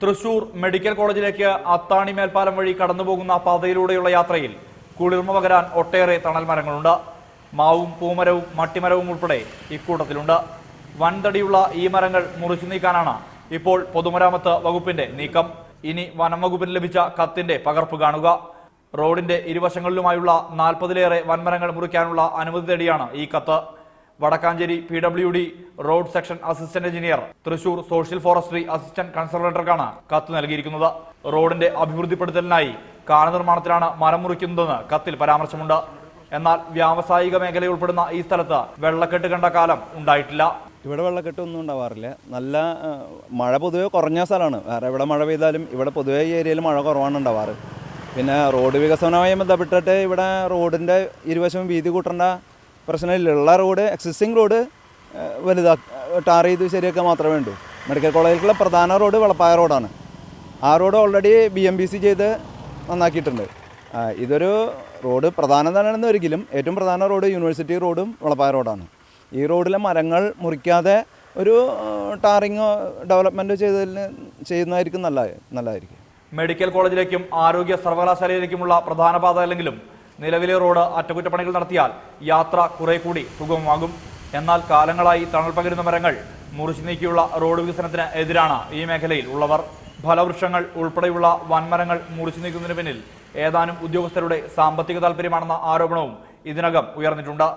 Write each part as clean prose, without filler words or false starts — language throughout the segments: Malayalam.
തൃശൂർ മെഡിക്കൽ കോളേജിലേക്ക് അത്താണി മേൽപ്പാലം വഴി കടന്നുപോകുന്ന പാതയിലൂടെയുള്ള യാത്രയിൽ കുളിർമ പകരാൻ ഒട്ടേറെ തണൽ മരങ്ങളുണ്ട്. മാവും പൂമരവും മട്ടിമരവും ഉൾപ്പെടെ ഇക്കൂട്ടത്തിലുണ്ട്. വൻതടിയുള്ള ഈ മരങ്ങൾ മുറിച്ചു നീക്കാനാണ് ഇപ്പോൾ പൊതുമരാമത്ത് വകുപ്പിന്റെ നീക്കം. ഇനി വനം വകുപ്പിന് ലഭിച്ച കത്തിന്റെ പകർപ്പ് കാണുക. റോഡിന്റെ ഇരുവശങ്ങളിലുമായുള്ള 40-ലേറെ വൻമരങ്ങൾ മുറിക്കാനുള്ള അനുമതി തേടിയാണ് ഈ കത്ത്. Vadakkanchery PWD road section assistant engineer, Thrissur social forestry assistant കൺസർവേറ്റർക്കാണ് കത്ത് നൽകിയിരിക്കുന്നത്. റോഡിന്റെ അഭിവൃദ്ധിപ്പെടുത്തലിനായി കാലനിർമ്മാണത്തിലാണ് മരം മുറിക്കുന്നതെന്ന് കത്തിൽ പരാമർശമുണ്ട്. എന്നാൽ വ്യാവസായിക മേഖല ഉൾപ്പെടുന്ന ഈ സ്ഥലത്ത് വെള്ളക്കെട്ട് കണ്ട കാലം ഉണ്ടായിട്ടില്ല. ഇവിടെ വെള്ളക്കെട്ടൊന്നും ഉണ്ടാവാറില്ല. നല്ല മഴ പൊതുവെ കുറഞ്ഞ സ്ഥലമാണ്. വേറെ എവിടെ മഴ പെയ്താലും ഇവിടെ പൊതുവെ ഈ ഏരിയയിൽ മഴ കുറവാണ് ഉണ്ടാവാറ്. പിന്നെ റോഡ് വികസനവുമായി ബന്ധപ്പെട്ടിട്ട് ഇവിടെ റോഡിൻ്റെ ഇരുവശവും വീതി കൂട്ടേണ്ട പ്രശ്നമില്ല. ഉള്ള റോഡ്, എക്സിസ്റ്റിംഗ് റോഡ് ടാർ ചെയ്ത് ശരിയാക്കുക മാത്രമേ വേണ്ടൂ. മെഡിക്കൽ കോളേജിലേക്കുള്ള പ്രധാന റോഡ് വളപ്പായ റോഡാണ്. ആ റോഡ് ഓൾറെഡി BMBC ചെയ്ത് നന്നാക്കിയിട്ടുണ്ട്. ഇതൊരു റോഡ് പ്രധാനം തന്നെയാണെന്ന് ഒരിക്കലും ഏറ്റവും പ്രധാന റോഡ് യൂണിവേഴ്സിറ്റി റോഡും വളപ്പായ റോഡാണ്. ഈ റോഡിലെ മരങ്ങൾ മുറിക്കാതെ ഒരു ടാറിങ്ങോ ഡെവലപ്മെൻറ്റോ ചെയ്യുന്നതായിരിക്കും നല്ലതായിരിക്കും. മെഡിക്കൽ കോളേജിലേക്കും ആരോഗ്യ സർവകലാശാലയിലേക്കുമുള്ള പ്രധാന പാത അല്ലെങ്കിലും നിലവിലെ റോഡ് അറ്റകുറ്റപ്പണികൾ നടത്തിയാൽ യാത്ര കുറെ കൂടി സുഗമമാകും. എന്നാൽ കാലങ്ങളായി തണൽ പകരുന്ന മരങ്ങൾ മുറിച്ചു നീക്കിയുള്ള റോഡ് വികസനത്തിന് എതിരാണ് ഈ മേഖലയിൽ ഉള്ളവർ. ഫലവൃക്ഷങ്ങൾ ഉൾപ്പെടെയുള്ള വൻമരങ്ങൾ മുറിച്ചു നീക്കുന്നതിന് പിന്നിൽ ഏതാനും ഉദ്യോഗസ്ഥരുടെ സാമ്പത്തിക താല്പര്യമാണെന്ന ആരോപണവും ഇതിനകം ഉയർന്നിട്ടുണ്ട്.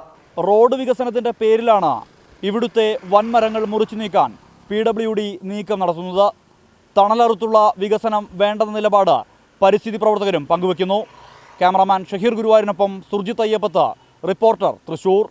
റോഡ് വികസനത്തിന്റെ പേരിലാണ് ഇവിടുത്തെ വൻമരങ്ങൾ മുറിച്ചു നീക്കാൻ PWD നീക്കം നടത്തുന്നത്. തണലറുത്തുള്ള വികസനം വേണ്ടെന്ന നിലപാട് പരിസ്ഥിതി പ്രവർത്തകരും പങ്കുവയ്ക്കുന്നു. ക്യാമറാമാൻ ഷഹീർ ഗുരുവായൂരിനൊപ്പം സുർജിത്ത് അയ്യപ്പത്ത്, റിപ്പോർട്ടർ, തൃശൂർ.